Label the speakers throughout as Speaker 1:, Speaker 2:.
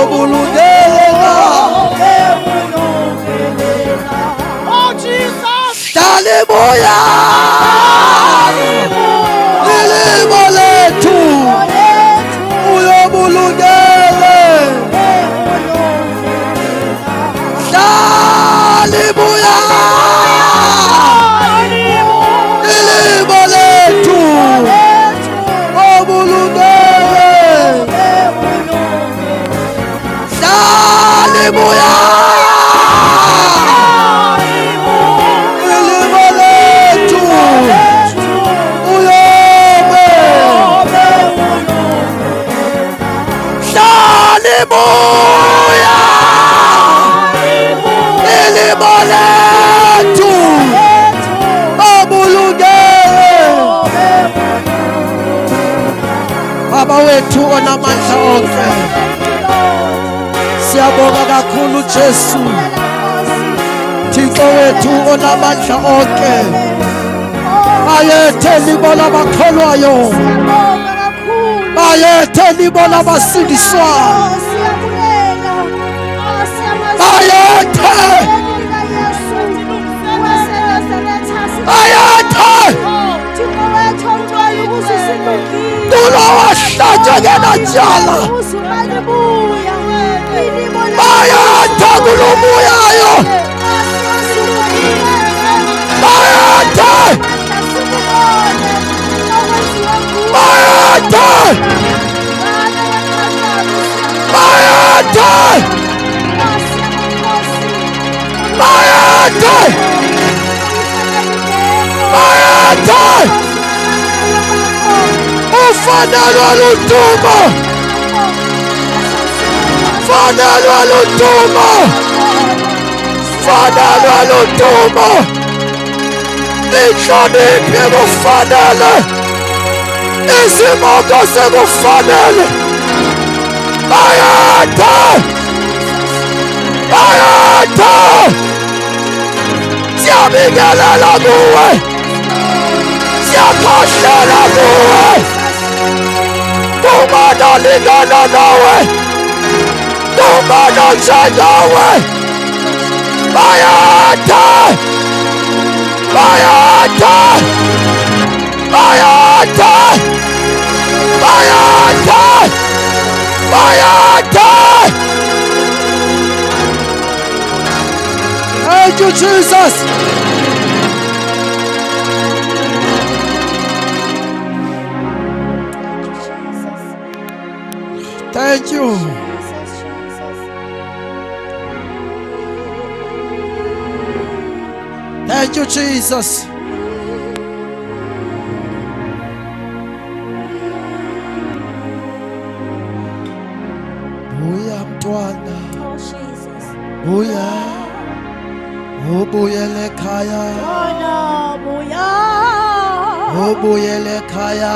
Speaker 1: Obulungelela.
Speaker 2: Oh Jesus.
Speaker 1: Haleluya. Ilimo lethu uyobulungele. Haleluya. Ilimo lethu obulungele. Haleluya. Baba wethu onamandla onke, siyabonga kakhulu Jesu. Thixo wethu onamandla onke, ayethe libo labakholwayo, ayethe libo labasindiswayo, ayethe Tulo wahlatshwa ngenajala. Bayatha kulumuyayo. Bayatha. Bayatha. Bayatha. Bayatha. Bayatha. Fanalwa lutumo. Fanalwa lutumo. Fanalwa lutumo. Inhlonipho kufanele. Izimoko sekufanele. Bayatha. Bayatha. Siyabingelela kuwe. Siyakhohlela kuwe. Kumana lingana nawe, kumana njanawe. Bayatha, bayatha, bayatha, bayatha, bayatha. Thank you, Jesus. Thank you. Thank you, Jesus. Buya mtwana.
Speaker 2: Oh Jesus.
Speaker 1: Buya. Ubuyele ekhaya.
Speaker 2: Mwana buya.
Speaker 1: Ubuyele ekhaya.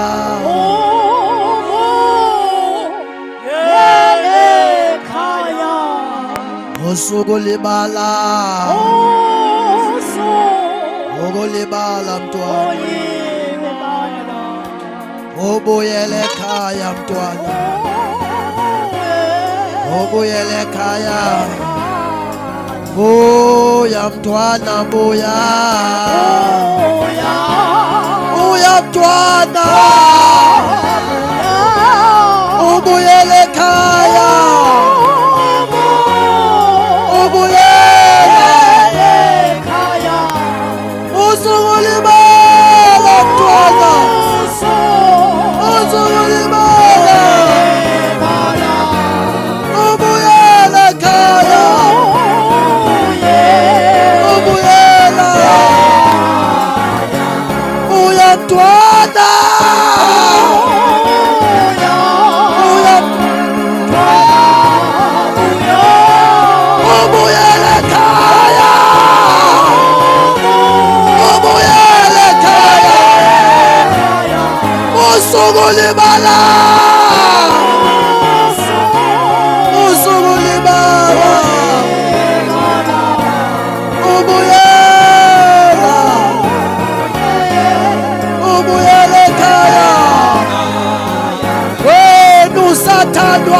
Speaker 1: Usuku libala. Ukulibala mntwana. Ubuyele ekhaya mntwana. Ubuyele ekhaya. Buya mntwana buya. Buya mntwana. Ubuyele ekhaya.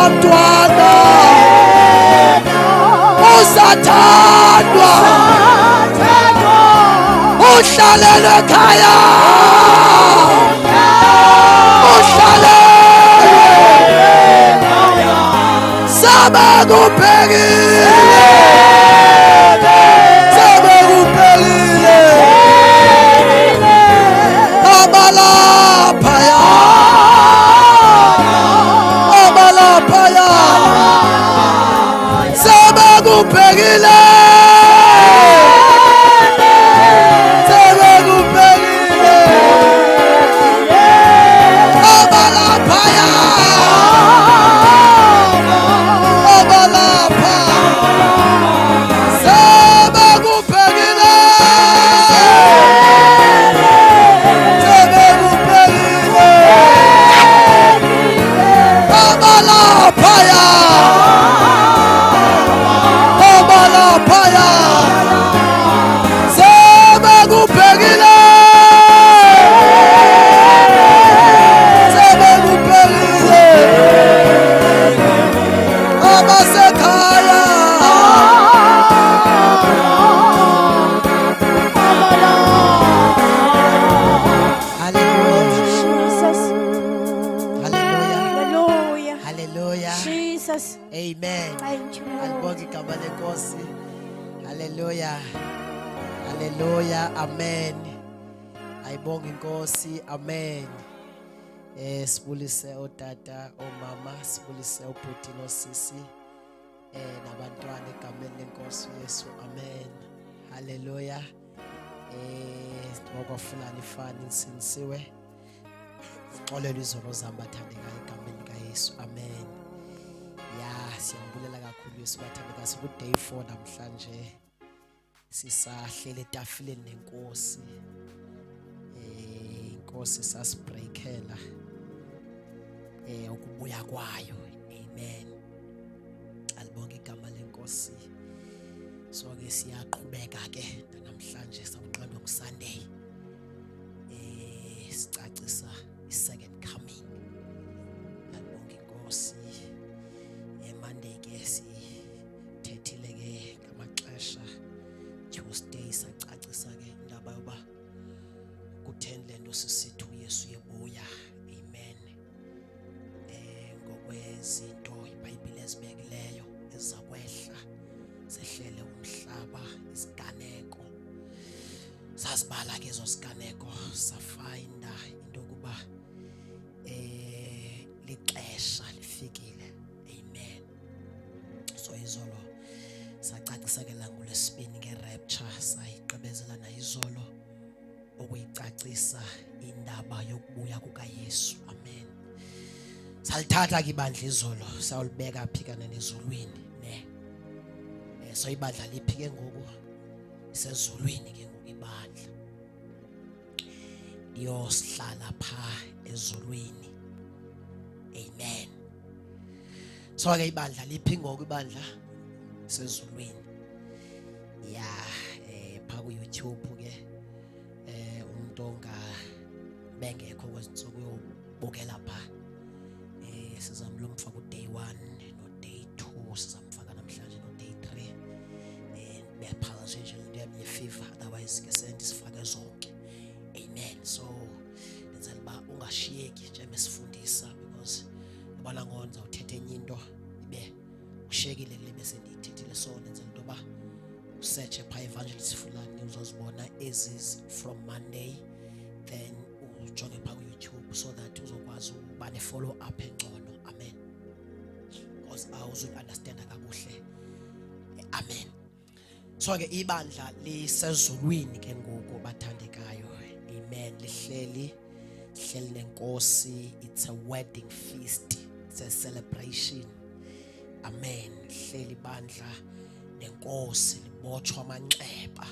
Speaker 1: Mtwana Usathandwa uhlalele ekhaya sabakubhekile abalaphaya sabakubhekile Amen. Alibonga igama lenkosi. Hallelujah. Hallelujah. Amen. Ayibonga inkosi. Amen. Sibulise otata, omama, sibulise ubhuti nosisi. Nabantwana egameni lenkosi Yesu. Amen. Hallelujah. Ngokwafulani fani sinisiwe. Xolele izono zami bathandekayo egameni likaYesu. Amen. Siyambulela kakhulu Yesu bathandekayo ku day 4 namhlanje sisahlele etafuleni nenkosi. Inkosi sasibreakela ukubuya kwayo. Amen. Alibonga igama lenkosi. So ke siyaqhubeka ke namhlanje sawuqala ngoSunday. Sicacisa i-second coming. Alibonga inkosi. Monday ke sithethile ke ngamaxesha. Tuesday sacacisa ke indaba yoba ku10 lento sisithu Yesu yebuya. Amen. Ngokwezinto iBhayibheli ezibekileyo ezakwehla sehlele umhlaba isiganeko. Sasibala ke ezo siganeko safinda into yokuba lixesha lifikile. So izolo sacacisa ke la ngolesibini ngeRapture sayiqhubezela na izolo okuyicacisa indaba yokubuya kukaYesu. Amen. Salithatha ke ibandla izolo sawulibeka phikana nezulwini ne. So ibandla liphi ke ngoku isezulwini ke ngoku ibandla. Iyosihlala pha ezulwini. Amen. So ke ibandla liphi ngoku ibandla sezulwini. Pha ku YouTube ke umuntu onga bengekho kwezinsuku uyobukela pha. Sizamlumfa ku day 1 no day 2 sizamfaka namhlanje no day 3. Bephala nje ndiyamye fever otherwise ke sendisifake zonke. Amen. So lenzela ba ungashiyeki nje mesifundisa because ubona ngonza uthethe enye into ibe ushekile kule bese ndiyithethile. So lenzela into ba usearch pha evangelist Fulani uzozibona ezis from Monday, then ujonge pha ku YouTube so that uzokwazi uba ne follow up engcono. Amen. Because awuzu understand kakuhle. Amen. So ke ibandla lisezulwini ke ngoku bathandekayo. Amen. Lihleli nenkosi. It's a wedding feast. It's a celebration. Amen. Lihleli bandla nenkosi libotshwa amanxeba.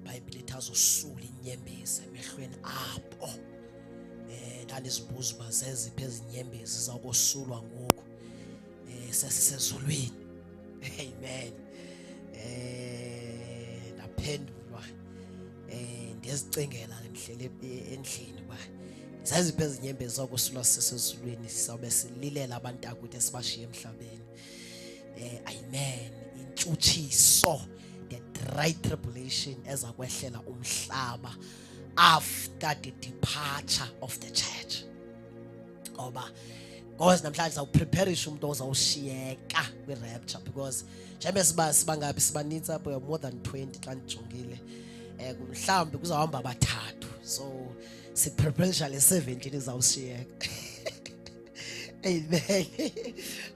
Speaker 1: iBhayibheli ithi azosula inyembezi emehlweni apho. Ndanizibuza uba zeziphi ezinyembezi zakosulwa ngoku sesisezulwini. Amen. Naphendulwa ndiyazicingela ngihlele endlini uba zeziphi ezinyembezi zakosulwa sesezulwini sizawube sililela abantu akuthi esibashiye emhlabeni. Amen. Intshutshiso, the dry tribulation ezakwehlela umhlaba after the departure of the church. Ngoba because namhlanje sawupreparisha umuntu ozawushiyeka kwi-rapture, because njengoba sibangabi sibanitsi apho, we are more than 20 xa ndijongile. Mhlawumbi kuzawuhamba abathathu, so sipreparisha le 17 izawushiyeka. Amen.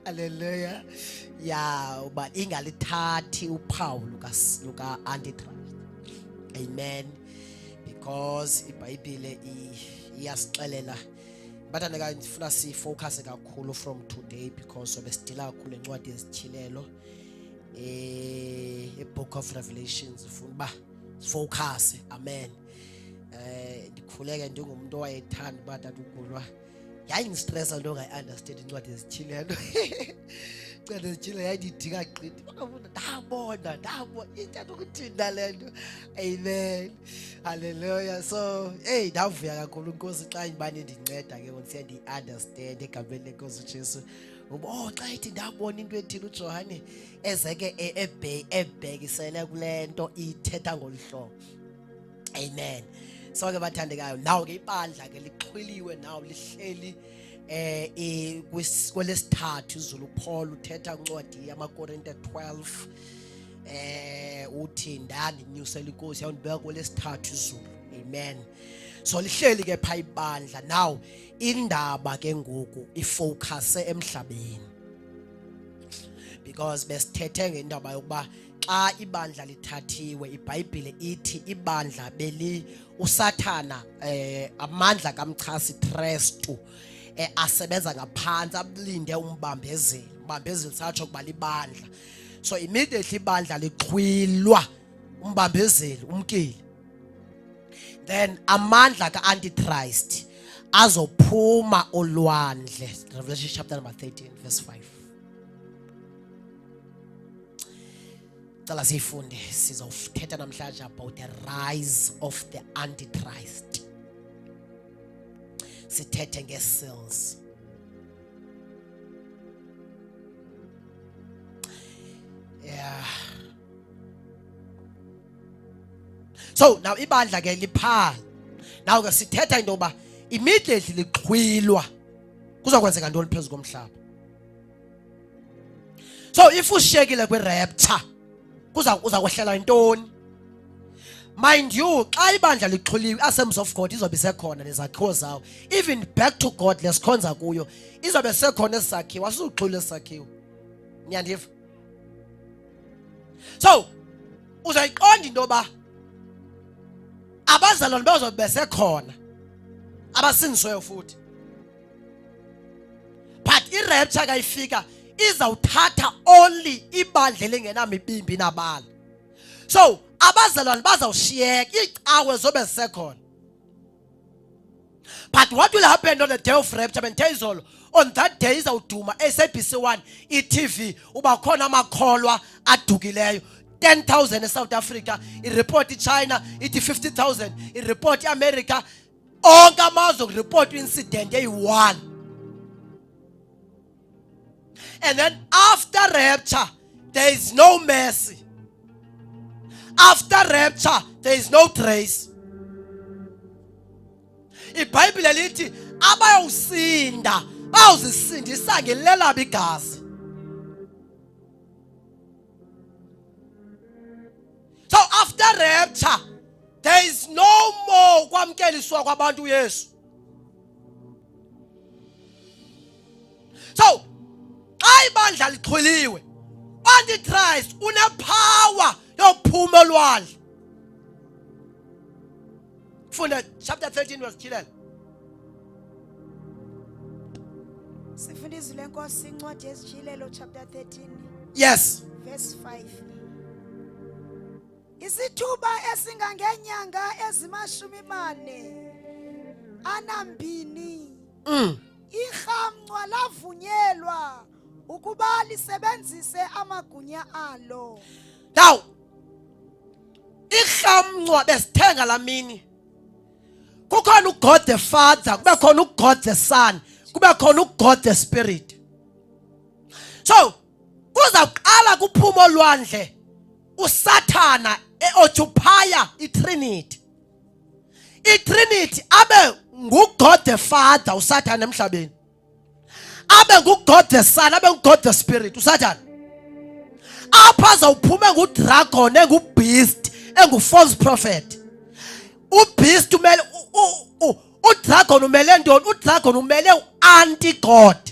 Speaker 1: Hallelujah. Yeah, but ingalithathi uphawu luka Antichrist. Amen. Because iBhayibhile iyasixelela. But ndifuna sifocus kakhulu from today, because sobe sidila kakhulu encwadi ezithilelo. Book of Revelations ufuna ba focus. Amen. Ndikhuleke ndingumuntu owayethanda uba tatukulwa. Yayingistressa nto ungayi-understand incwadi ezithilelo. Incwadi ezithilelo yayindidika gqithi. Ndabona into ukuthina le nto. Amen. Hallelujah. So ndavuya kakhulu inkosi xa imane indinceda ke ngoku siye ndi-understand egameni lenkosi uJesu. Xa ithi ndabona into ethile uJohane ezeke ebhekisele kule nto ithetha ngolu hlobo. Amen. So ke bathandekayo, nawo ke ibandla ke lixhwiliwe nawo lihleli kwelesithathu izulu. Paul uthetha incwadi yamaKorinte 12 uthi ndandinyusela inkosi yawundibeka kwelesithathu izulu. Amen. So lihleli ke pha ibandla. Now indaba ke ngoku ifocuse emhlabeni, because besithethe ngendaba yokuba xa ibandla lithathiwe, iBhayibhile ithi ibandla beli uSathana amandla kamchasi Kristu asebenza ngaphansi, ablinde umbambezeli satsho kuba libandla. So immediately ibandla lixhwilwa umbambezeli umkeli, then amandla kaAntichrist azophuma olwandle. Revelation chapter number 13 verse 5. Cala sifunde, sizothetha namhlanje about the rise of the Antichrist. Sithethe nge-seals. Yeah. So now ibandla ke liphala. Now ke sithetha into yoba immediately lixhwilwa kuzokwenzeka ntoni phezu komhlaba. So if ushiyekile kwi-rapture uza kwehlela intoni? Mind you, xa ibandla lixhuliwe, Assemblies of God izobe sekhona nezakhiwo zawo. Even back to God lesikhonza kuyo izobe sekhona esakhiwo, asizixhule esakhiwo. Niyandiva? So uzayiqonda into yoba abazalwane bazobe sekhona abasindisiweyo futhi, but i-rapture kayifika izawuthatha only ibandla elingenamibimbi nabala. So abazalwane bazawushiyeka, iicawe zobe zisekhona. But what will happen on the day of rapture? Bentezolo, on that day izawuduma SABC1 iTV uba khona amakholwa adukileyo 10,000 eSouth Africa, ireport iChina ithi 50,000, ireport iAmerica, onke amazwe kureport incident eyi-1. And then after rapture, there is no mercy. After rapture, there is no trace. iBhayibhile lithi abayawusinda bawuzisindisa ngelelabo igazi. So after rapture, there is no more kwamkeliswa kwabantu uYesu. So xa ibandla lixhwiliwe, Antichrist unepower yokuphuma olwandle. Funda chapter 13 verse 11.
Speaker 2: Sifunda izwi lenkosi incwadi yezithilelo chapter 13
Speaker 1: Yes.
Speaker 2: verse 5. Isithuba esingangenyanga ezimashumi-mane anambini irhamncwa lavunyelwa ukuba lisebenzise amagunya alo.
Speaker 1: Now irhamncwa besithenga lamini. Kukhona uGod the Father, kube khona uGod the Son, kube khona uGod the Spirit. So kuza Kuba kuphumo lwandle uSathana eoccupya iTrinity. iTrinity abe nguGod the Father uSathana emhlabeni. Abe nguGod the Son, abe nguGod the Spirit uSathana. Apha zawuphume ngudragon engubeast engufalse prophet. Ubeast umele udragon umele ntoni? Udragon umele uanti-God.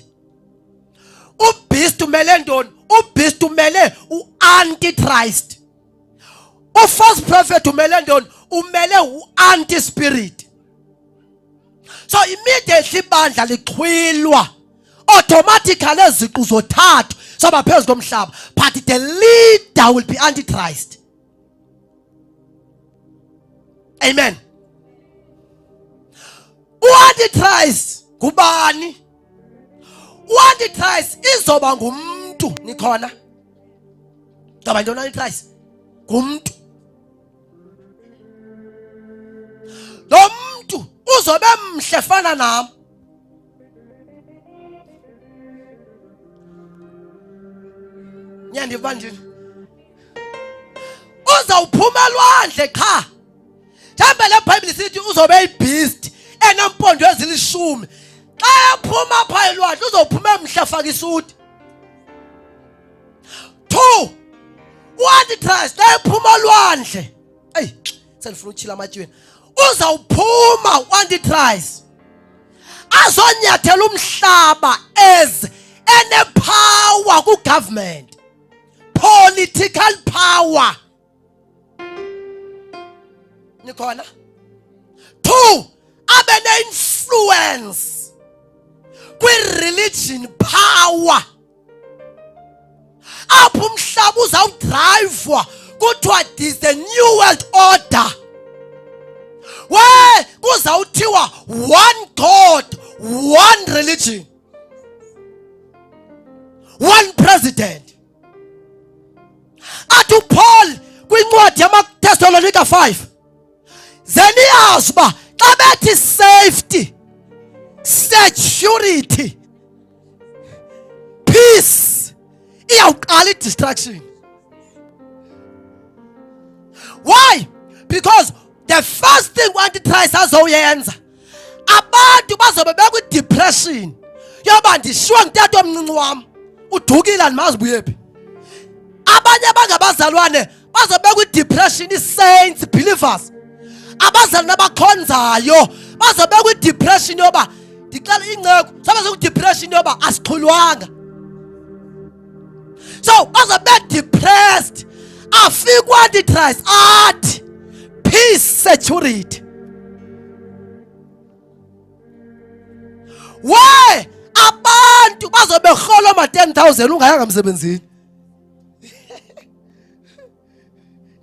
Speaker 1: Ubeast umele ntoni? Ubeast umele uantichrist. Ufalse prophet umele ntoni? Umele uanti-spirit. So immediately ibandla liqhwilwa automatically eziqu zothathu soba phezu komhlaba, but the leader will be antichrist. Amen. Uantichrist ngubani? Uantichrist izoba ngumntu. Nikhona? Ngoba ntona antichrist ngumntu. Lo mntu uzobe mhle fana nam. Nyandiva njini? Uzawuphuma lwandle qha. Mhlawumbe le Bible sithi uzobe ibeast enempondo ezilishumi. Xa ephuma pha elwandle uzophuma emhle afaka isuti. 2. Uantichrist xa ephuma lwandle. Ey, selifuna utshila amatyweni. Uzawuphuma uantichrist. Azonyathela umhlaba enepower ku-government. Political power. Nikhona? 2. Abe ne-influence kwi-religion power. Apho umhlaba uzawudrivwa kuthiwa this the new world order. Where kuzawuthiwa one God, one religion, one president. Athi Paul kwincwadi yamaThessalonika 5 zeniyazi uba xa bethi safety, security, peace, iyawuqala i-distraction. Why? Because the first thing uantichrist azoyenza, abantu bazobe bekwi-depression yoba ndishiywe ngutata omncinci wam udukile andimazi buyephi. Abanye abangabazalwane bazobe kwi-depression, i-saints, believers, abazalwane abakhonzayo bazobe kwi-depression yoba ndicela inceku, sobe sekwi-depression yoba asiqhulwanga. So bazobe depressed. Afika uantichrist athi peace, security. Why abantu bazobe rhola ama 10,000 ungayanga emsebenzini?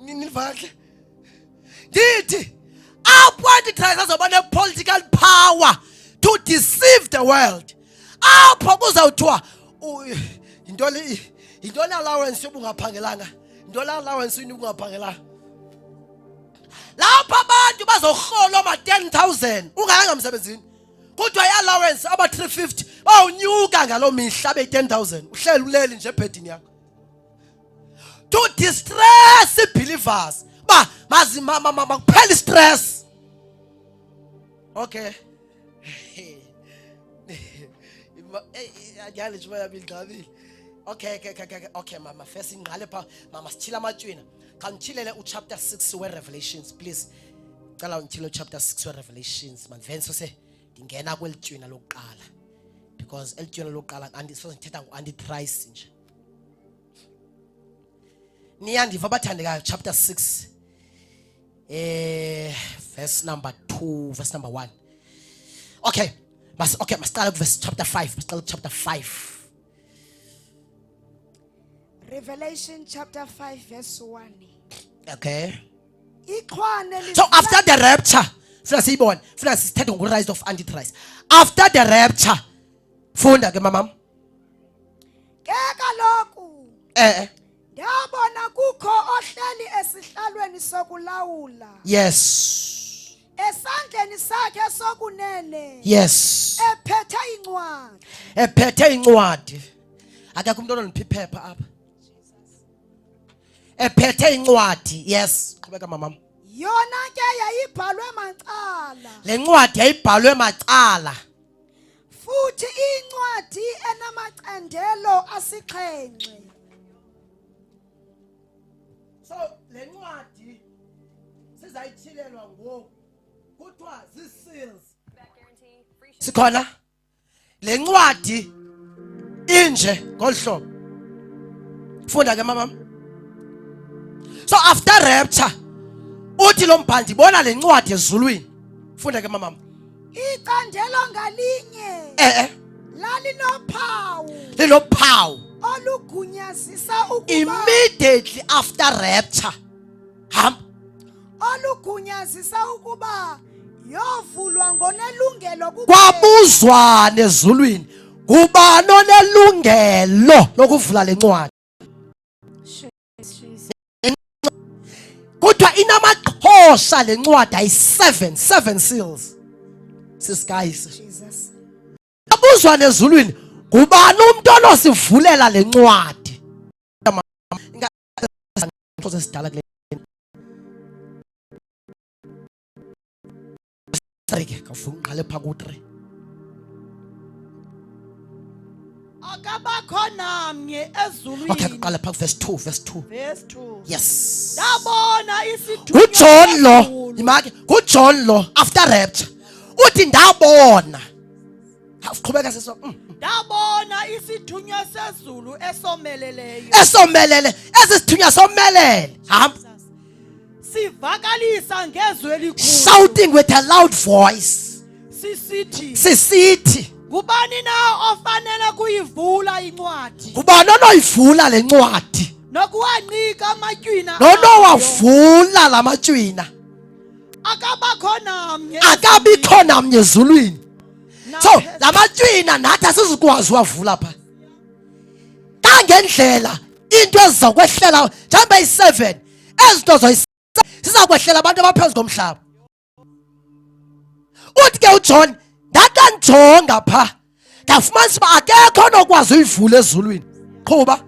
Speaker 1: Ninivahle ndithi apho uantichrist azoba ne-political power to deceive the world. Apho kuzawuthiwa yintoni allowance yobungaphangelanga, yintoni allowance yobungaphangelanga. Lapho abantu bazorhola ama 10,000 ungayanga emsebenzini. Kuthiwa i-allowance aba 350 bawunyuka ngaloo mihla abe 10,000. Uhleli uleli nje ebhedini yakho. To distress believers. Ba makuphela stress. Okay. Okay, mama, first ingqale pha mama sithila amatyweni. Xa ngithilele uchapter 6 weRevelations, please. Cala ngithile uchapter 6 weRevelations. Manvenso se ndingena kweli tywina lokuqala. Because eli tywina lokuqala andisozithetha ngo-antichrist nje. Niyandiva abathandekayo, chapter 6 verse number 2, verse number 1. Okay, masiqala verse chapter 5. Masiqala chapter 5.
Speaker 2: Revelation chapter 5 verse 1.
Speaker 1: Okay. So after the rapture, rise of Antichrist. After the rapture, funda ke mama.
Speaker 2: Ke kaloku yabona kukho ohleli esihlalweni sokulawula.
Speaker 1: Yes.
Speaker 2: Esandleni sakhe sokunene.
Speaker 1: Yes.
Speaker 2: Ephethe incwadi.
Speaker 1: Ephethe incwadi. Akekho umuntu onoliphi iphepha apha. ephethe incwadi. Yes, qhubeka mama.
Speaker 2: Yona ke yayibhalwe macala.
Speaker 1: Le ncwadi yayibhalwe macala.
Speaker 2: Futhi incwadi enamacandelo asixhenxe.
Speaker 1: So le ncwadi sizayithilelwa ngoku kuthiwa zii-seals. Sikhona le ncwadi inje ngolhlobo. Funda ke mama. So after rapture uthi lo mbhali ndibona le ncwadi ezulwini. Funda ke mama.
Speaker 2: Icandelo ngalinye lalinophawu.
Speaker 1: Linophawu.
Speaker 2: Olugunyazisa ukuba
Speaker 1: Immediately after rapture.
Speaker 2: Olugunyazisa ukuba yovulwa ngonelungelo
Speaker 1: kwabuzwana ezulwini ngubani onelungelo lokuvula le ncwadi. Kuthiwa inamaqhosha le ncwadi ayi-7 seals. Guys,
Speaker 2: Jesus.
Speaker 1: kwabuzwana ezulwini ngubani umuntu onosivulela le ncwadi. Sidala kule ngale pha ku-3.
Speaker 2: Akabakho namnye ezulwini.
Speaker 1: Okay, qala pha verse 2.
Speaker 2: Verse 2.
Speaker 1: Yes.
Speaker 2: Ndabona isithunywa
Speaker 1: nguJohn lo,
Speaker 2: sezulu.
Speaker 1: imake nguJohn lo after rapture uthi ndabona. Qhubeka seswa.
Speaker 2: Ndabona isithunywa sezulu esomeleleyo.
Speaker 1: Esomelele, esithunywa somelele.
Speaker 2: Sivakalisa ngezwi elikhulu.
Speaker 1: Shouting with a loud voice. Sisithi
Speaker 2: Ngubani na ofanele kuyivula incwadi?
Speaker 1: ngubani onoyivula le ncwadi?
Speaker 2: Nokuwanika amatywina.
Speaker 1: Nonowavula la matywina.
Speaker 2: Akabakho namnye.
Speaker 1: Akabikho namnye ezulwini. So la matywina nathi asizikwazi wavula pha. Kangendlela into ezizokwehlela njengoba yi7 ezinto sizakwehlela abantu abaphezu komhlaba. Uthi ke uJohn ndakanjonga pha ndafumanisa uba akekho onokwazi uyivula ezulwini. Qhuba.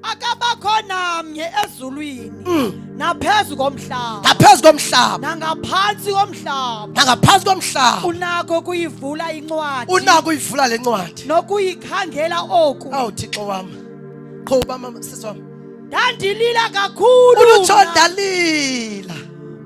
Speaker 2: Akabakho namnye ezulwini naphezu komhlaba.
Speaker 1: Ngaphezu komhlaba.
Speaker 2: Nangaphansi komhlaba.
Speaker 1: Nangaphansi komhlaba.
Speaker 2: Unako kuyivula incwadi.
Speaker 1: Unako uyivula le ncwadi.
Speaker 2: Nokuyikhangela oku.
Speaker 1: Awu Thixo wami. Qhuba mama sisi wami.
Speaker 2: Ndandilila kakhulu.
Speaker 1: UJohn dalila.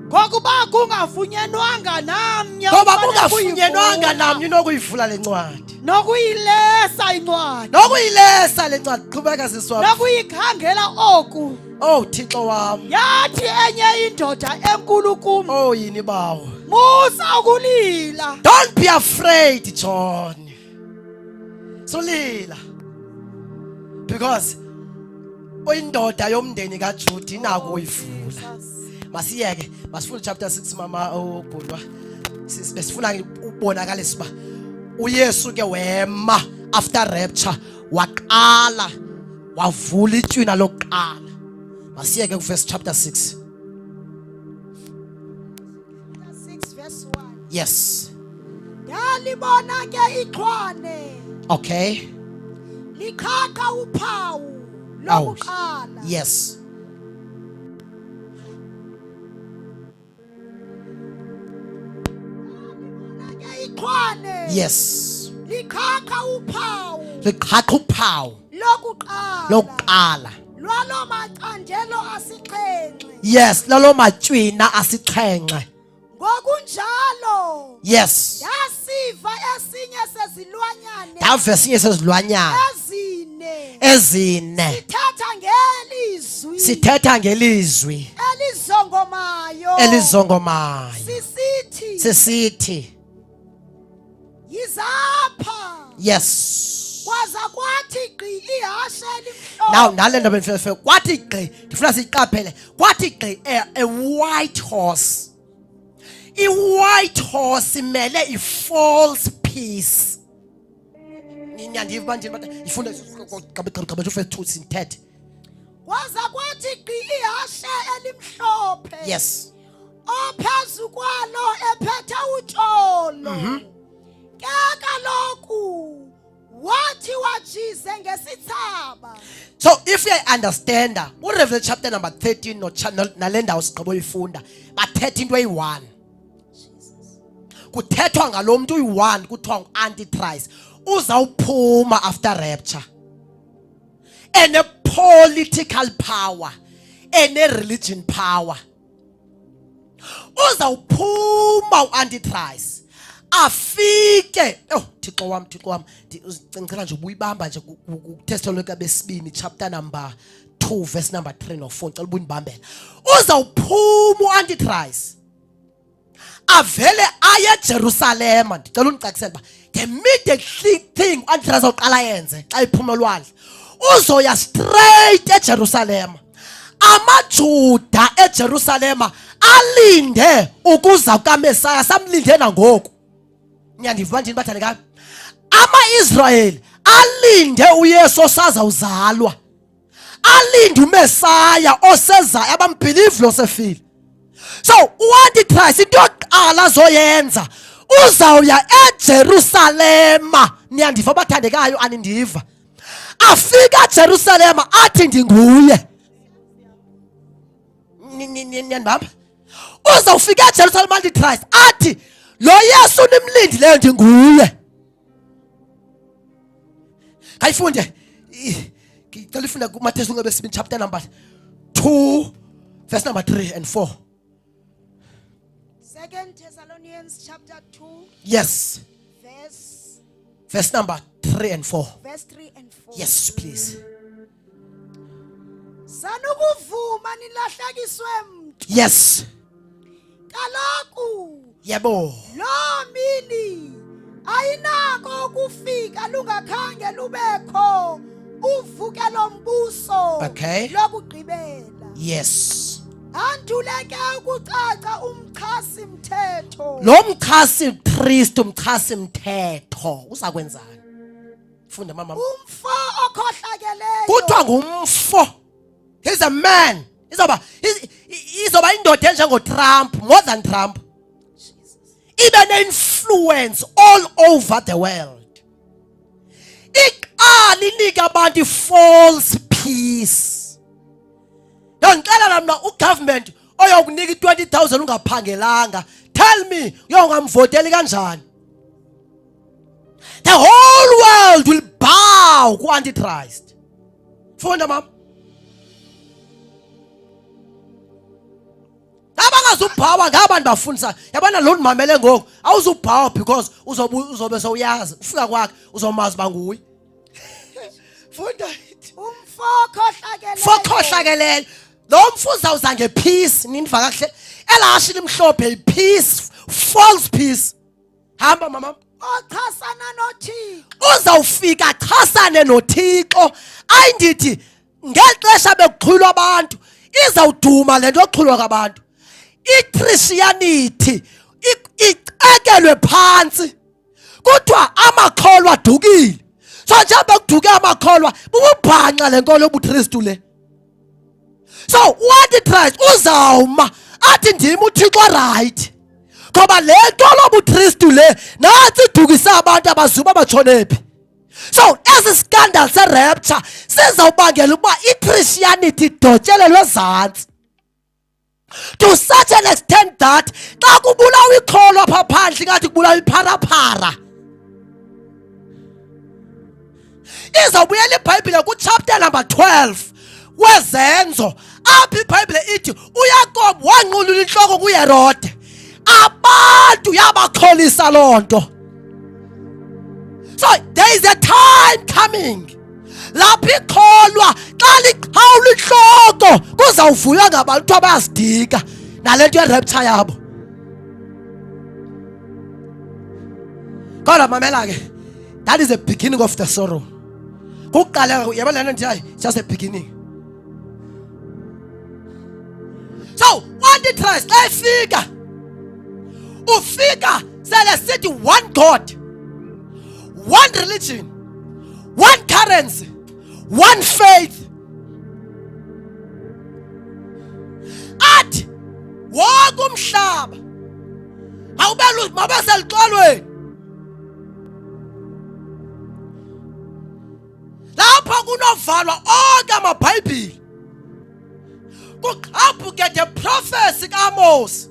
Speaker 2: Ngokuba kungafunyenwanga namnye.
Speaker 1: Ngoba kungafunyenwanga namnye unokuyivula le ncwadi.
Speaker 2: Nokuyilesa incwadi.
Speaker 1: Nokuyilesa le ncwadi. Qhubeka sisi wami.
Speaker 2: Nokuyikhangela oku.
Speaker 1: Oh Thixo wami.
Speaker 2: Yathi enye indoda enkulu kum.
Speaker 1: Oh yini bawo.
Speaker 2: Musa ukulila.
Speaker 1: Don't be afraid, John. Solila. Because indoda yomndeni kaJuda inako uyivula. Masiyeke, masifuna chapter 6 mama obhulwa. Sifuna ukubonakalisa ba uYesu ke wema after rapture waqala wavula itywina lokuqala. Masiyeke ku verse chapter 6.
Speaker 2: 6 verse 1.
Speaker 1: Yes.
Speaker 2: Yalibona ke iqhwane.
Speaker 1: Okay.
Speaker 2: Likhakha uphawu
Speaker 1: Oh,
Speaker 2: lokuqala.
Speaker 1: yes.
Speaker 2: Iqhwane.
Speaker 1: Yes.
Speaker 2: Likhakha uphawu
Speaker 1: Liqhaqha uphawu lokuqala.
Speaker 2: Lwalo macandelo asixhenxe.
Speaker 1: Yes, lalo matywina asixhenxe.
Speaker 2: Ngokunjalo.
Speaker 1: Yes.
Speaker 2: Yasiva esinye sezilwanyane.
Speaker 1: Ndava esinye sezilwanyana ezine. Sithetha ngelizwi elizongomayo. Sisithi
Speaker 2: yizapha.
Speaker 1: Yes.
Speaker 2: Kwaza kwathi gqi ihashe elimhlophe.
Speaker 1: Now nalento benifuna kwathi gqi ndifuna siyiqaphele kwathi gqi a white horse. I-white horse imele i-false peace. Ninyandiva manje but ifuna gqaba verse 2 sinthethe.
Speaker 2: Kwaza kwathi gqi ihashe elimhlophe.
Speaker 1: Yes.
Speaker 2: Ophezu kwalo ephethe utsholo. Ke kaloku wathi wajize ngesithaba.
Speaker 1: So if you understand, uRevelation chapter number 13 nale ndawo sigqibo uyifunda bathetha into eyi-1. Kuthethwa ngalo muntu uyi-1 kuthiwa ngu-Antichrist uzawuphuma after rapture, ene political power, ene religion power. Uzawuphuma u-Antichrist afike, Thixo wami ngicela nje ubuyibamba nje kuThessalonike besibini chapter number 2 verse number 3 no 4, ngicela ubuyibambela. Uzawuphuma u-Antichrist avele aye eJerusalem. Ndicela unicacisele uba the immediate thing u-Antichrist awuqala yenze xa iphuma olwandle, uzoya straight eJerusalem. AmaJuda eJerusalem alinde ukuza kukaMesaya, samlinde nangoku. Nyandiva njini bathandekayo? Ama-Israyeli alinde uYesu osazawuzalwa, alinde uMesaya osezayo, abambhilivi lo sefile. So u-Antichrist into yokuqala azoyenza uzawuya eJerusalema. Niyandiva bathandekayo? Anindiva? Afika eJerusalema athi ndinguye. Niyandibamba? Uzawufika eJerusalem Antichrist athi lo Yesu nimlindileyo ndinguye. Kayifunde. Ngicela ifunde kuMathewu besibini chapter number 2 verse number 3 and 4.
Speaker 2: 2 Thessalonians chapter 2.
Speaker 1: Yes. Verse number 3 and 4.
Speaker 2: Verse 3 and 4.
Speaker 1: Yes, please.
Speaker 2: Sanukuvuma nilahlekiswe mntu.
Speaker 1: Yes.
Speaker 2: Kaloku
Speaker 1: Yebo.
Speaker 2: lo mini ayinako ukufika lungakhange lubekho uvuke lombuso lokugqibela.
Speaker 1: Yes.
Speaker 2: Anduleke ukucaca umchasi mthetho.
Speaker 1: Lo mchasi Kristu, mchasi mthetho uzakwenzani? Funda mama.
Speaker 2: Umfo okhohlakeleyo.
Speaker 1: Kuthiwa ngumfo. He's a man. Izoba indoda enjengoTrump, more than Trump. Even influence all over the world. Inika abantu false peace. Ngicela mina ugovernment oyokunika i-20,000 ungaphangelanga. Tell me, uyongamvoteli kanjani? The whole world will bow ku-Antichrist. Funda mama. Abangazubhawa ngabantu bafundisa. Yabona lo nimamele ngoku awuzubhawa because uzobe sowuyazi. Ufika kwakhe uzomazi banguye. Funda it.
Speaker 2: Umfo okhohlakeleyo.
Speaker 1: Fokhohlakelele. Lo mfu uzawuza ngepeace, nindva kahle. Elashi limhlophe ipeace, false peace. Hamba mama.
Speaker 2: Ochasana noThixo.
Speaker 1: Uzawufika chasane noThixo. Ayindithi ngexesha bekuxhulwa abantu izawuduma lento yokuxhulwa kwabantu. I-Christianity icekelwe phansi. Kuthiwa amakholwa adukile. So njengoba kuduke amakholwa bububhanqa lenkolo yobuKristu le. So u-Antichrist uzawuma athi ndim uThixo right. Ngoba le nkolo yobuKristu le nathi idukisa abantu abazuba batshonephi. So esi scandal se-rapture sizawubangela ukuba i-Christianity idotyelelwe ezantsi. To such an extent that xa kubulawa ikholo apha phandle ngathi kubulawa ipharapara. Izawubuyela iBhayibhile kuchapter number 12 wezenzo apho iBhayibhile ithi uYakobi wanqulula intloko kuHerode. Abantu yabakholisa loo nto. So there is a time coming lapho ikholwa xa liqhawula inhloko kuzawuvuywa ngabantu abayasidika nalento ye-rapture yabo. Kodwa mamela ke, that is the beginning of the sorrow. Kuqala yabona lento nje just a beginning. So u-Antichrist xa efika ufika sele sithi one God, one religion, one currency, one faith. Athi wonke umhlaba awubelu mabeseluxolweni. Lapha kunovalwa onke amabhayibheli Kuqhabuke the prophecy kaAmos.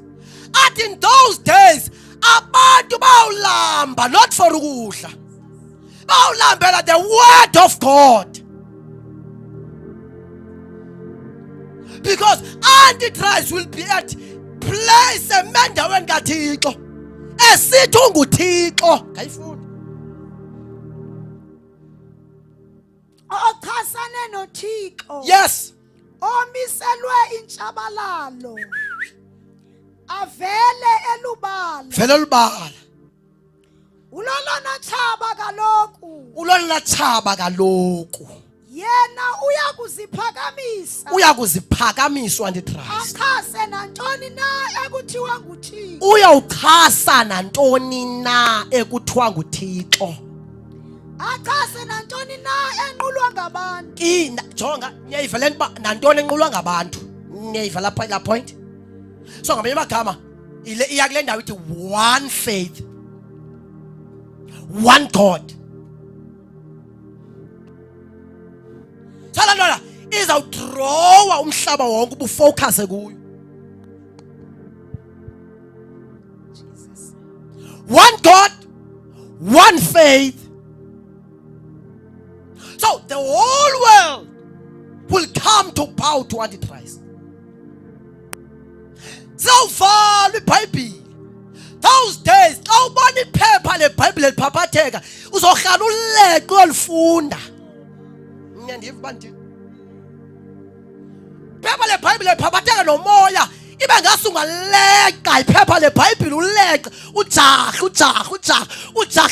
Speaker 1: At in those days, abantu bawulamba not for ukudla. Bawulambela the word of God. Because Antichrist will be at place emendaweni kaThixo. Esithi unguThixo. Ngayifuna.
Speaker 2: Ochasane noThixo.
Speaker 1: Yes.
Speaker 2: Omiselwe intshabalalo. Avele elubala.
Speaker 1: Vele olubala.
Speaker 2: Ulolona tshaba kaloku.
Speaker 1: Ulona tshaba kaloku.
Speaker 2: Yena uyakuziphakamisa.
Speaker 1: Uyakuziphakamiswa Antichrist.
Speaker 2: Achase nantoni na ekuthiwa nguThixo.
Speaker 1: Uyawuchasa nantoni na ekuthiwa nguThixo.
Speaker 2: Achase nantoni na enqulwa ngabantu.
Speaker 1: Jonga, niyayiva le nto nantoni enqulwa ngabantu. Niyayiva lapha la point. So ngamanye amagama iya kule ndawo ithi one faith, one God. Salala izawudrowa umhlaba wonke ubufocus kuyo. One God, one faith. So the whole world will come to bow to Antichrist. So far iBhayibhile. Those days, xa ubona iphepha leBhayibhile liphaphatheka, uzohlala uleqe uyolifunda. Ngiyandiva bantu. Iphepha leBhayibhile liphaphatheka nomoya, ibe ngase ungaleqa iphepha leBhayibhile uleqe, ujahle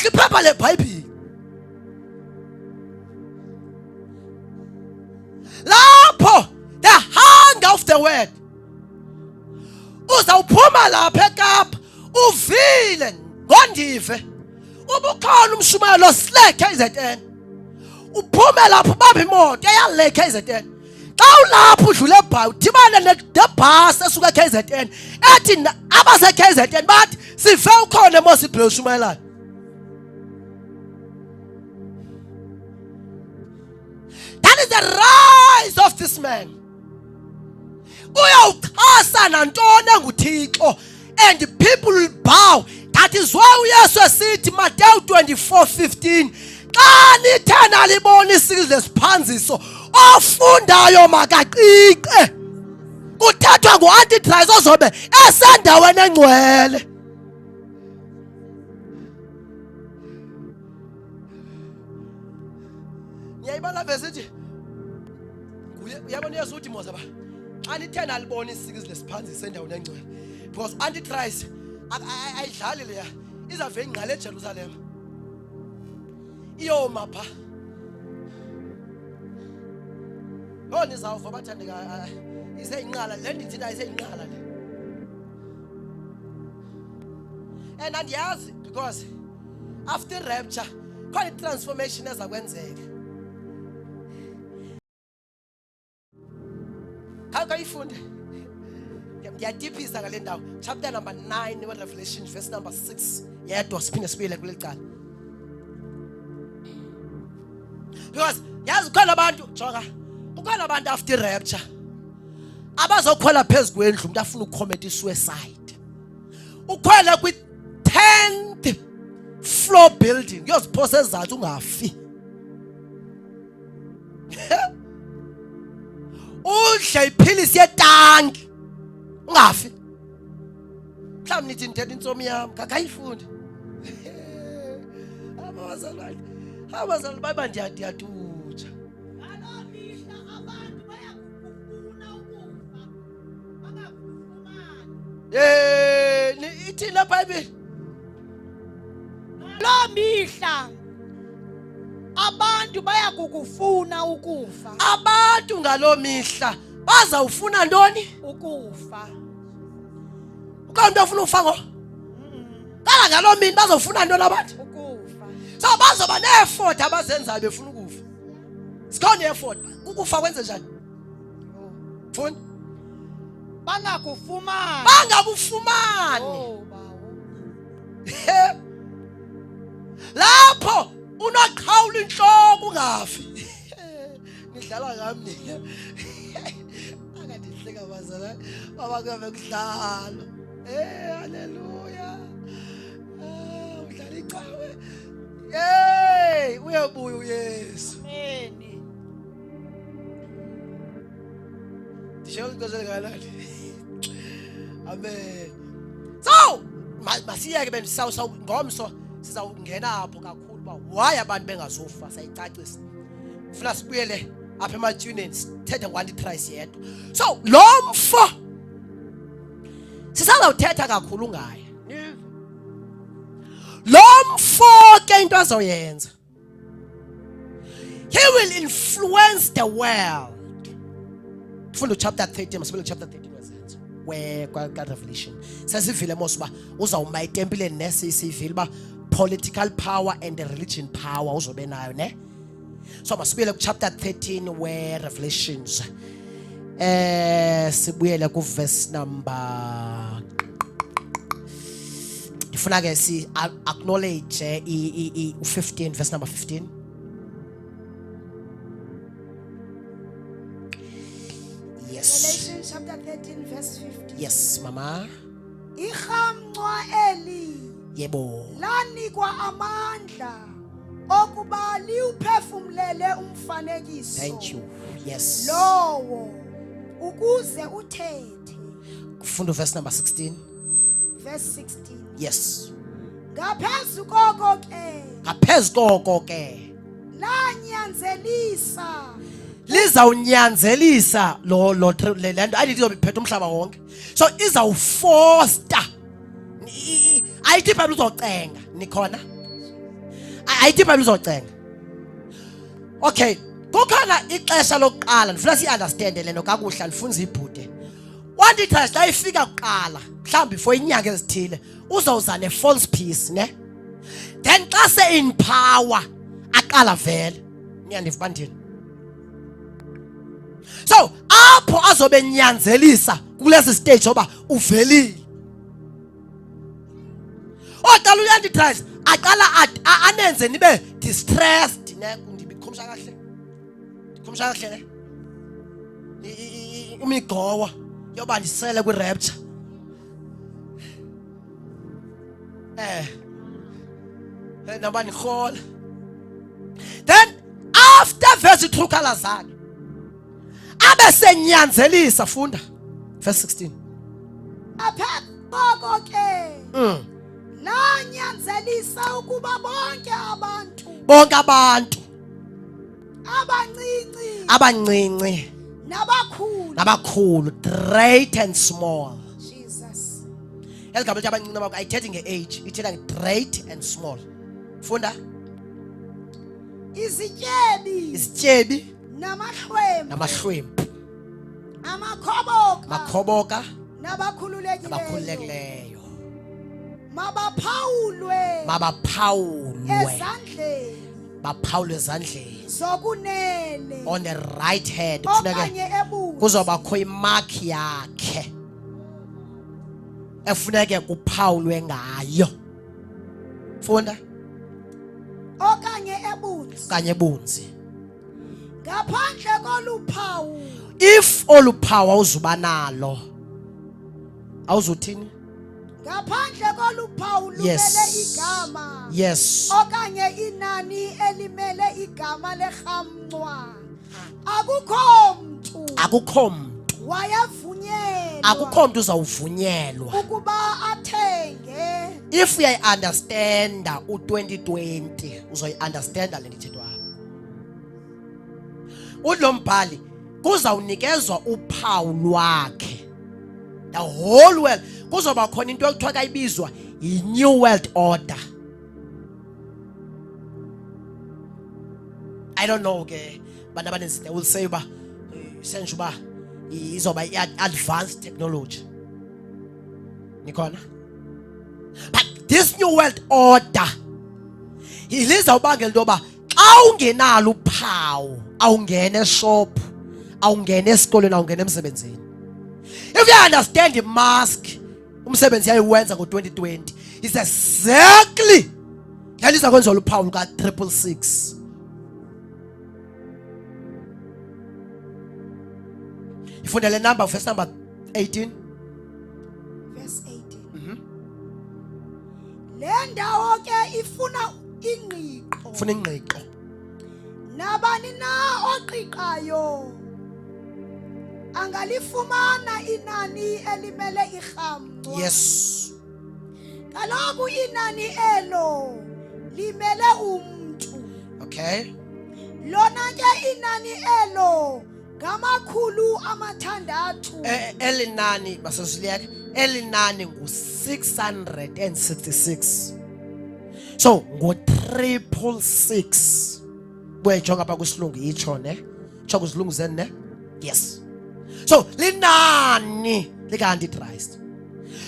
Speaker 1: iphepha leBhayibhile. Lapho the hunger of the word. Uzawuphuma lapha eKapa uvile ngondive ubukhona umshumayelo slek KZN uphume lapho ubamba imoto eyale KZN xa ulapho udlule ebhayi udibane nebhasi esuka KZN ethi abase KZN bathi sive ukhona eMosibhile ushumayelayo. That is the rise of this man. Uyawuchasa nantoni enguThixo and people will bow. That is why uYesu esithi Matthew 24:15 xa nithe nalibona isikizi lesiphanziso ofundayo makaqiqe. Kuthethwa ngo-Antichrist ozobe esendaweni engcwele. Ngiyayibala vesithi uyabona uYesu uthi Mose ba xa nithe nalibona isikizi lesiphanziso endaweni engcwele. Because Antichrist ayidlali leya izavela ingqala eJerusalem iyoma pha. Nizawuva bathandeka iseyinqala le ndithi ayiseyinqala le. And andiyazi because after rapture khona i-transformation ezakwenzeka. Kayifunde ngiyadiphisa ngale ndawo chapter number 9 weRevelation verse number 6 yedwa siphinde sibile kuleli cala. Because yazi khona abantu jonga ukhona abantu after rapture abazokhwela phezulu kwendlu umuntu afuna ukucommit suicide. Ukhwela kwi 10th floor building uyoziphosa ezantsi ungafi. Udle iphilisi yetanki ungafi. Mhlawumbe nithi nithetha insomi yami kakayifundi. Abazali baba ndiyatuja.
Speaker 2: Ngalomihla abantu bayakufuna ukufa. Bangakufumani.
Speaker 1: Ithi la Bible.
Speaker 2: Ngalomihla abantu bayakukufuna ukufa.
Speaker 1: Abantu ngaloo mihla bazawufuna ntoni?
Speaker 2: Ukufa.
Speaker 1: Ukhona ofuna ukufa ngo? Kala ngaloo mini bazofuna ntoni abantu?
Speaker 2: Ukufa.
Speaker 1: So bazoba ne-effort abazenzayo befuna ukufa. Sikhona i-effort. Ukufa kwenze njani? Mfuni?
Speaker 2: Bangakufumani.
Speaker 1: Bangakufumani.
Speaker 2: Oh bawo.
Speaker 1: Lapho unaqhawula inhloko ungafi. nidlala ngami nina. Akadihleka bazala baba kuyave kudlala. Haleluya. Udlala icawe. Hey, uyabuya uYesu.
Speaker 2: Amen.
Speaker 1: Disho ngizozela ngalali. Amen. So, masiyeke beni ngomso sizawungena apho kakhulu ba why abantu bengazofa sayicacisa. Ufuna sibuyele apha ematuneni sithethe ngwanti-Christ yedwa. So, lo mfo sisazawuthetha kakhulu ngaye. Lo mfo ke into azoyenza. He will influence the world. Funda chapter 13, masibele chapter 13 wezenzo. Where ka Revelation. Sasivile mos ba uzawuma itempileni nesivile ba political power and the religion power uzobe nayo ne. So masibele chapter 13 where Revelations. Sibuyele ku verse number Ifuna ke si acknowledge 15 verse number 15. Yes.
Speaker 2: Revelation chapter 13 verse 15.
Speaker 1: Yes, mama.
Speaker 2: Ihamncwa eli
Speaker 1: Yebo.
Speaker 2: lanikwa amandla okuba liuphefumlele umfanekiso.
Speaker 1: Thank you. Yes.
Speaker 2: Lowo ukuze uthethe.
Speaker 1: Kufunda verse number 16.
Speaker 2: Verse 16.
Speaker 1: Yes.
Speaker 2: Ngaphezu koko ke
Speaker 1: Ngaphezu koko ke
Speaker 2: lanyanzelisa
Speaker 1: lizawunyanzelisa lo lento ayithi izobiphethe umhlaba wonke. So izawufoster. Ayithi iBhayibheli uzocenga nikhona. Ayithi iBhayibheli uzocenga. Okay, kukhona ixesha lokuqala ndifuna si-understand lento kakuhle lifunza ibhude. Wanti-Christ la ifika kuqala mhlawumbi for inyanga ezithile uzawuza ne-false peace ne. Then xa se-in power aqala vele niyandiva ndini. So apho azobe nyanzelisa kulesi stage oba uvelile. Oqala uyanti-Christ aqala anenze nibe distressed ne ndibikhumsha kahle. Ndikhumsha kahle ne. Imigowa yoba ndisele kwi rapture. Naba nikhola. Then after verse 2 colors zakhe abe senyanzelisa funda verse 16.
Speaker 2: Aphekoko ke lanyanzelisa ukuba bonke abantu abancinci nabakhulu
Speaker 1: great and small.
Speaker 2: Jesus.
Speaker 1: Eligama lithi abancinci nabakho ayithethi nge-age ithetha nge-great and small. Funda izityebi namahlwempu makhoboka nabakhululekileyo
Speaker 2: mabaphawulwe
Speaker 1: ezandleni
Speaker 2: zokunene
Speaker 1: on the right hand
Speaker 2: okanye ebukhweni
Speaker 1: kuzobakho imark yakhe efuneke kuphawulwe ngayo. Funda
Speaker 2: okanye
Speaker 1: ebunzi.
Speaker 2: Ngaphandle koluphawu
Speaker 1: If oluphawu awuzuba nalo awuzuthini?
Speaker 2: ngaphandle koluphawu lumele igama
Speaker 1: Yes.
Speaker 2: okanye inani elimele igama lehamncwa akukho mntu wayavunyelwa
Speaker 1: akukho mntu uzawuvunyelwa
Speaker 2: ukuba athenge.
Speaker 1: If we understand u2020 uzoyi-understanda le ndithethwa apha. Ulo mbhali kuzawunikezwa uphawu lwakhe. The whole world kuzoba khona into ekuthiwa kayibizwa yi-New World Order. I don't know ke bantu abaninzi they will say uba senje uba izoba i-advanced technology. Nikhona? But this New World Order ilizawubangela into yoba xa ungenalo uphawu awungena eshop awungena esikolweni awungena emsebenzini. If you understand the mask umsebenzi yayiwenza ngo2020 is exactly yaliza kwenza uphawu ka666. Ifunda le number, verse number 18.
Speaker 2: Verse 18. Le ndawo ke ifuna ingqiqo.
Speaker 1: Ufuna ingqiqo.
Speaker 2: Nabani na oqiqayo angalifumana inani elimele irhamncwa.
Speaker 1: Yes.
Speaker 2: Kaloku inani elo limele umntu.
Speaker 1: Okay.
Speaker 2: Lona ke inani elo ngamakhulu amathandathu.
Speaker 1: Elinani basaziliyeka. Elinani ngu-666. So ngo-666. Buyayijonga apha kwisilungu itsho ne. Tsho kuzilungu zeni ne? Yes. So linani lika-Antichrist.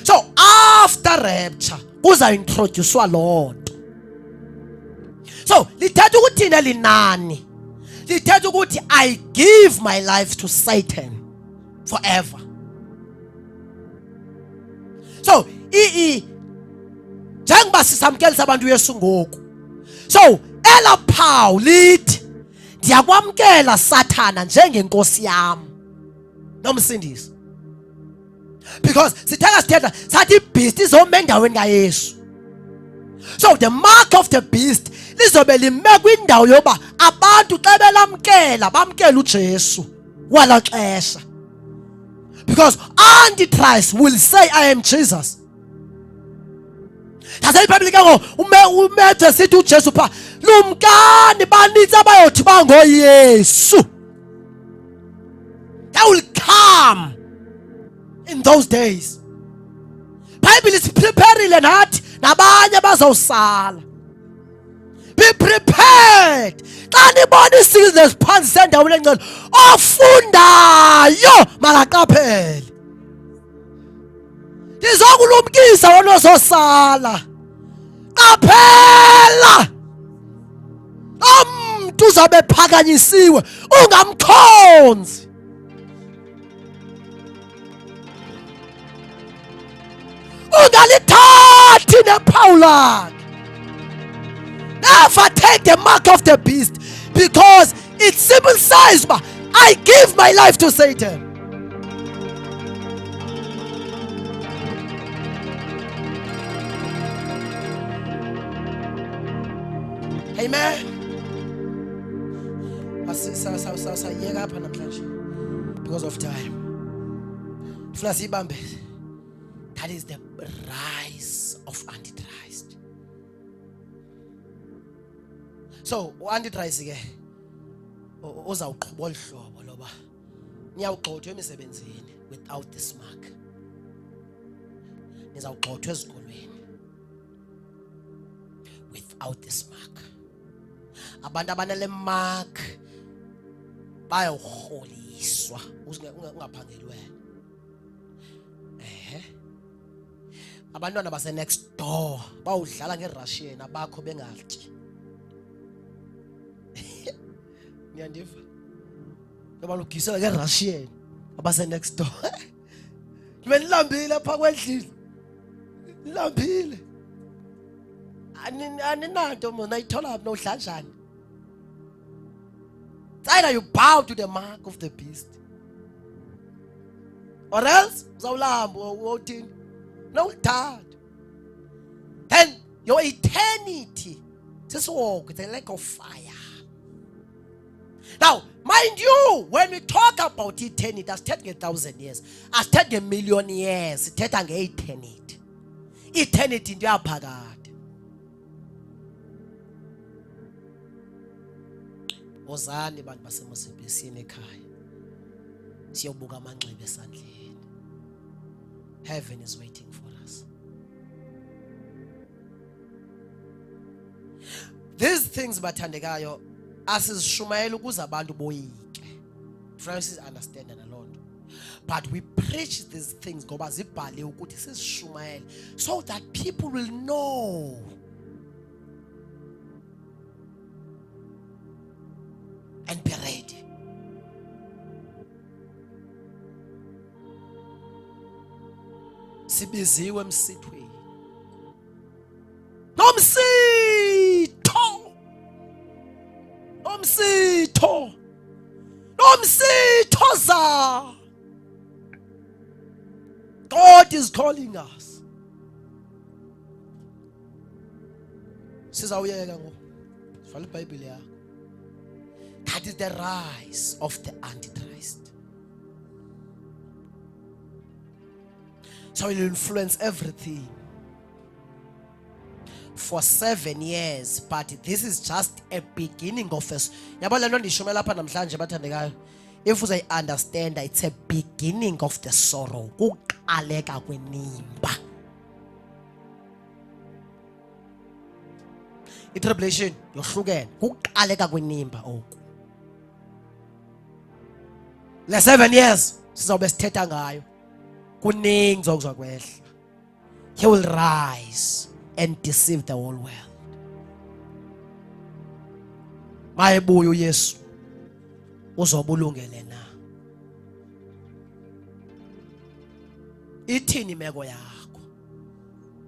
Speaker 1: So after rapture kuza introducewa loo nto. So lithetha ukuthi thina linani. Lithetha ukuthi I give my life to Satan forever. So njengoba sisamkelisa abantu uYesu ngoku. So elaphawu lithi ndiyakwamkela Sathana njengenkosi yami nomsindisi. Because sithetha sathi ibeast izome endaweni kaYesu. So the mark of the beast lizobe lime kwindawo yoba abantu xa belamkela bamkela uJesu wala xesha. Because Antichrist will say I am Jesus. That's iBhayibhile ke ngo uMatthew sithi uJesu pha lumkani banitsi abayothi bangoYesu. They will come in those days. Bible is preparing nathi nabanye bazawusala. Be prepared. Xa nibona isizwe phansi sendaweni engcwele ofundayo makaqaphele. Ndizokulumkisa wona ozosala. Qaphela. Umntu uzabe phakanyisiwe ungamkhonzi. Ungalithathi nephawu lakhe. Never take the mark of the beast, because it symbolizes I give my life to Satan. Amen. Sayeka apha namhlanje because of time. Funa siyibambe. That is the rise of Antichrist. So u-Antichrist ke uzawuqhuba olu hlobo loba niyawugxothwa emisebenzini without this mark. Nizawugxothwa ezikolweni without this mark. Abantu abanale mark bayawurholiswa ungaphangelwe. Abantwana base next door bawudlala ngeRussian abakho bengatyi. Niyandiva? Ngoba lugisela ngeRussian abase next door. Nibe nilambile apha kwendlini. Nilambile. Aninanto mona ayithola apha nodlanjani. It's either you bow to the mark of the beast, or else uzawulamba uthini. No doubt. Then your eternity just walk with a lake of fire. Now, mind you, when we talk about eternity, that's taking 1,000 years. As taking 1,000,000 years, it's taking eternity. Eternity in your phakade. Ozani bantu basemosebenzini ekhaya. Siyobuka amanxibe esandleni. Heaven is waiting for us. These things bathandekayo asizishumayela ukuze abantu boyike. Francis understand and alone. But we preach these things ngoba zibhaliwe ukuthi sizishumayele so that people will know. And be ready. Sibiziwe emsithweni. Nomsitho. Nomsitho za. is calling us. Sizawuyeka ngo. Vala iBhayibheli yakho. That is the rise of the Antichrist. So it will influence everything for 7 years, but this is just a beginning of us. Yabo le nto ndishume lapha namhlanje bathandekayo. If you understand, it's a beginning of the sorrow. Kuqaleka kwenimba. I-tribulation yohlukene. Kuqaleka kwenimba oku. Le 7 years sizobe sithetha ngayo. Kuningi zokuzwa kwehla. He will rise and deceive the whole world. Mayebuya uYesu uzobulungele na. Ithini imeko yakho?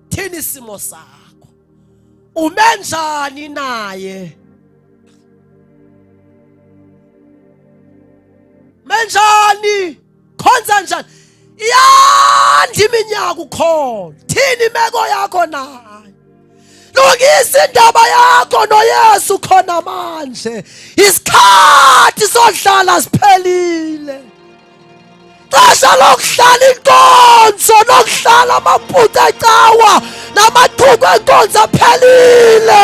Speaker 1: Thini isimo sakho? Umenjani naye? Menjani? Khonza njani? Yandi iminyaka ukhona. Thini imeko yakho naye? Lungisa indaba yakho noYesu khona manje. Isikhathi sohlala siphelile. Xesha lokuhlala inkonzo nokuhlala amaphutha ecawa namathuko enkonzo aphelile.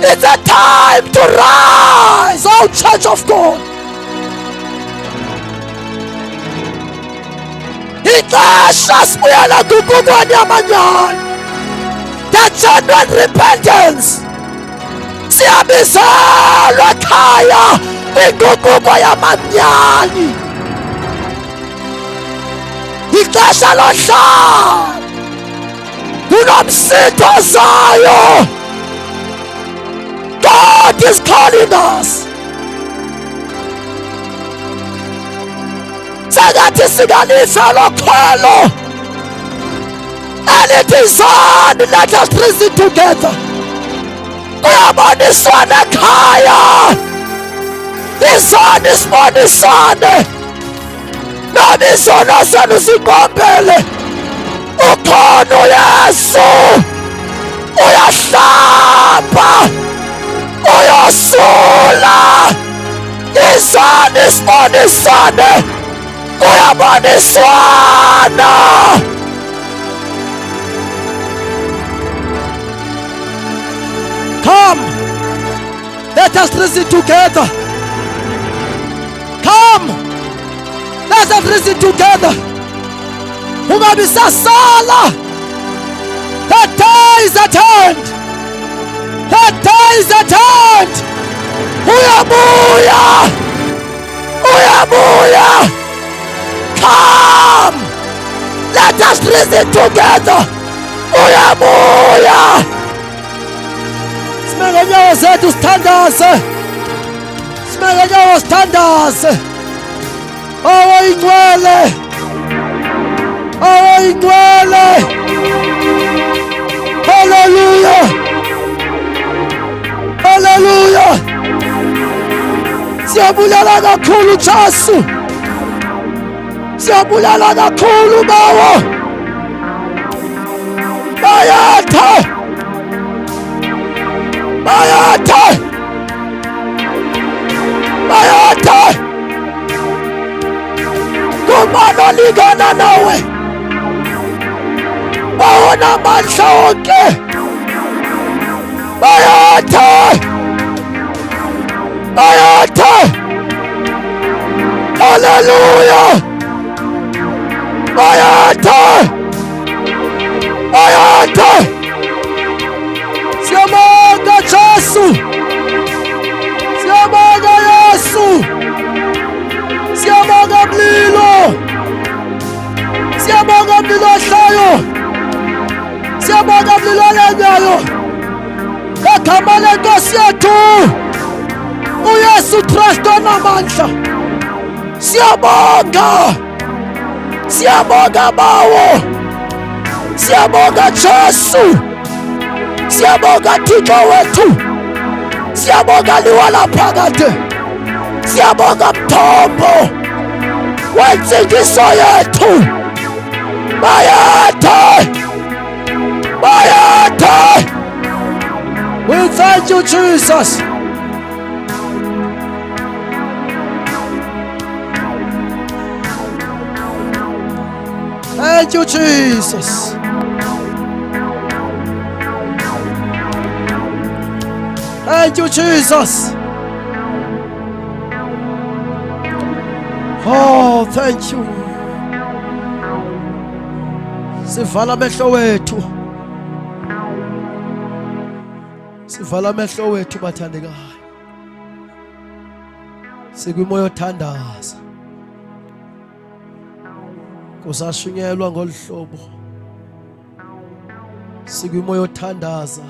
Speaker 1: It's a time to rise, oh Church of God. Ixesha sibuyela kunkukwane yamanyani. The genuine repentance. Siyabizelwa ekhaya kwinkunkukwa yamanyani. Ixesha lohlala kunomsitho ozayo. God is calling us. Sengathi singanife lokhwelo. And it is on. Let us reason together. Kuyaboniswana ekhaya. Isona isibonisane. Nobisono senu singombele. Ukhona uYesu. Uyahlamba. Uyosula. Isona isibonisane. Kuyaboniswana. Come, let us reason together. Come, let us reason together. Ungabi sasala. The day is at hand. The day is at hand. Uyabuya. Uyabuya. Come, let us reason together. Uyabuya. Simeke nyawo zethu sithandaze. Simeke nyawo sithandaze. Oh ingcwele. Oh ingcwele. Hallelujah. Hallelujah. Siyabulala kakhulu Jesu. Siyabulala kakhulu bawo. Bayatha. Bayatha. Bayatha. Kumano ligana nawe. Bawona amandla onke. Bayatha. Bayatha. Hallelujah. Bayatha. Bayatha. Siyabonga Jesu. Siyabonga Yesu. Siyabonga mlilo. Siyabonga mlilo ohlayo. Siyabonga mlilo olenyayo. Ngegama lenkosi yethu uYesu Kristu onamandla. Siyabonga. Siyabonga bawo. Siyabonga Jesu. Siyabonga Thixo wethu. Siyabonga liwala phakade. Siyabonga mthombo wensindiso yethu. We thank you, Jesus. Thank you, Jesus. Thank you, Jesus. Oh, thank you. Sivala amehlo wethu. Sivala amehlo wethu bathandekayo. Sikwimoya othandaza. Kusashunyelwa ngolhlobo. Sikwimoya othandaza.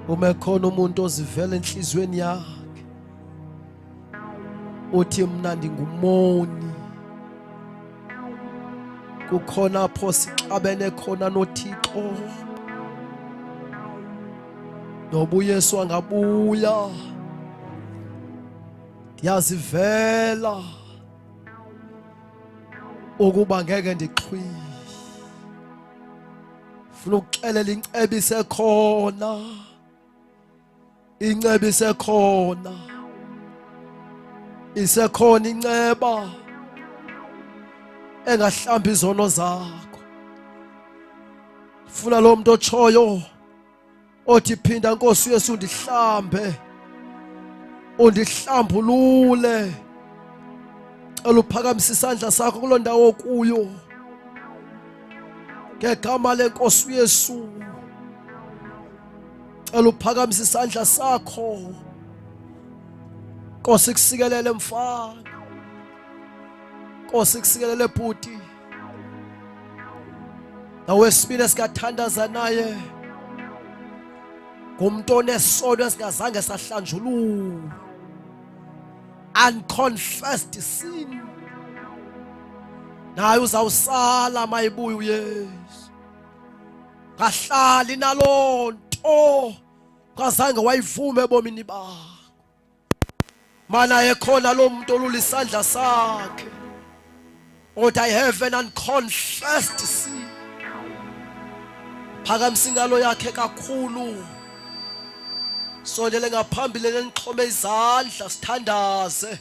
Speaker 1: Uma khona umuntu ozivela enhlizweni yakhe. Uthi mina ndingumoni. Kukhona apho sixabene khona noThixo. Noba uYesu angabuya. Ndiyazivela ukuba ngeke ndixhwi. Ufuna ukuxelela inceba isekhona. Inceba isekhona. Isekhona inceba engahlamba izono zakho. Ufuna lo muntu otshoyo othi phinda Nkosi Yesu ndihlambe. Undihlambulule. Cela uphakamise isandla sakho kuloo ndawo kuyo. Ngegama leNkosi uYesu. Cela uphakamise isandla sakho. Nkosi kusikelele mfana. Nkosi kusikelele bhuti. Nawesibini esikathandaza naye. Ngumuntu onesono esingazange sahlanjululwa. Unconfessed sin. Naye uzawusala mayibuya uYesu. Kahlali nalonto kazange wayivume ebomini bakho. Mana ekhona lo muntu olula isandla sakhe. Othi I have an unconfessed sin. Phakamisa ingalo yakhe kakhulu. Sondele ngaphambili lenixhome izandla sithandaze.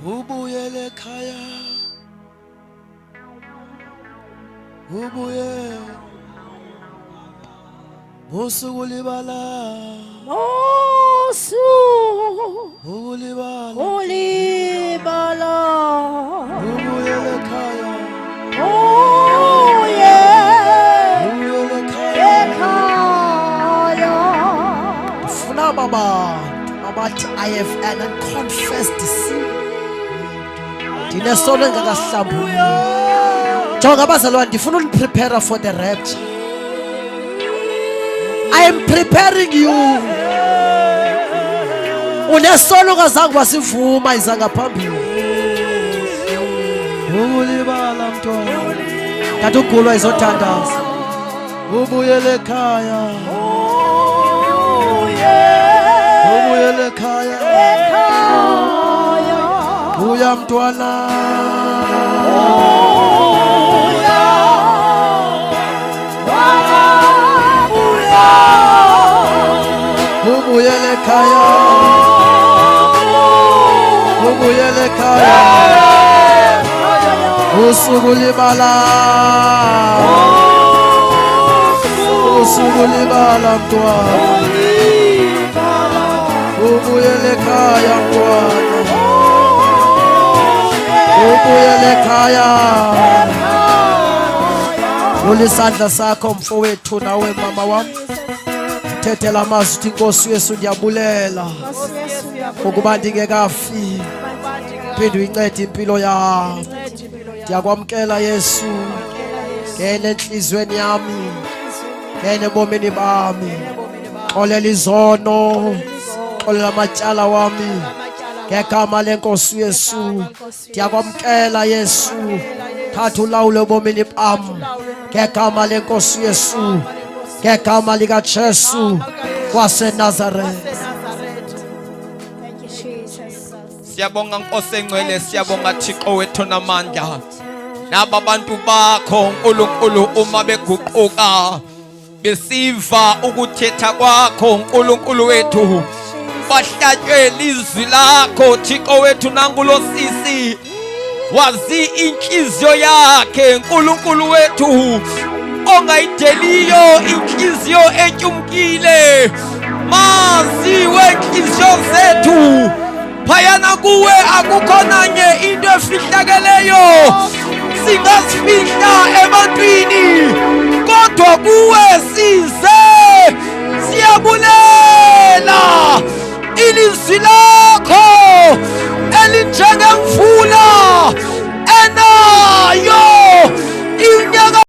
Speaker 1: Ubuyele ekhaya. Ubuye. Usuku libala. Ulibala.
Speaker 2: Ulibala.
Speaker 1: Ubuyele ekhaya. Abathi I have an unconfessed sin. Ndinesono engakahlambululwa. Jonga abazalwane ndifuna uniprepare for the rapture. I am preparing you. Unesono kazange wasivuma izanga phambili. Ulibala mntwana. Kanti ugulwa izothandaza. Ubuyele ekhaya. Ubuyele ekhaya. Buya mntwana. Ubuyele ekhaya. Ubuyele ekhaya. Usuku libala. Usuku libala mntwana. Ubuyele ekhaya mntwana. Ubuyele ekhaya. Ulisandla sakho mfowethu nawe mama wami. Thethela amazwi uthi Nkosi Yesu ndiyabulela ukuba ndingekafi. Phinde uyincede impilo yami. Ndiyakwamkela Yesu. Ngene enhlizweni yami. Ngene ebomini bami. Xolela izono. Xolela amatyala wami. Ngegama leNkosi Yesu. Ndiyakwamkela Yesu. Thatha ulawule ebomini bami. Ngegama leNkosi Yesu. Ngegama likaJesu waseNazaretha.
Speaker 2: Thank you, Jesus.
Speaker 3: Siyabonga Nkosi engcwele, siyabonga Thixo wethu namandla. Naba bantu bakho uNkulunkulu uma beguquka besiva ukuthetha kwakho uNkulunkulu wethu, bahlatywe ilizwi lakho Thixo wethu. Nangulo sisi wazi inhliziyo yakhe uNkulunkulu wethu, ongayideliyo inhliziyo etyumkile. Mazi wenhliziyo zethu, phayana kuwe akukho nanye into efihlakeleyo singazifihla ebantwini, kodwa kuwe size siyabulela ilizwi lakho elinjengemvula enayo inyanga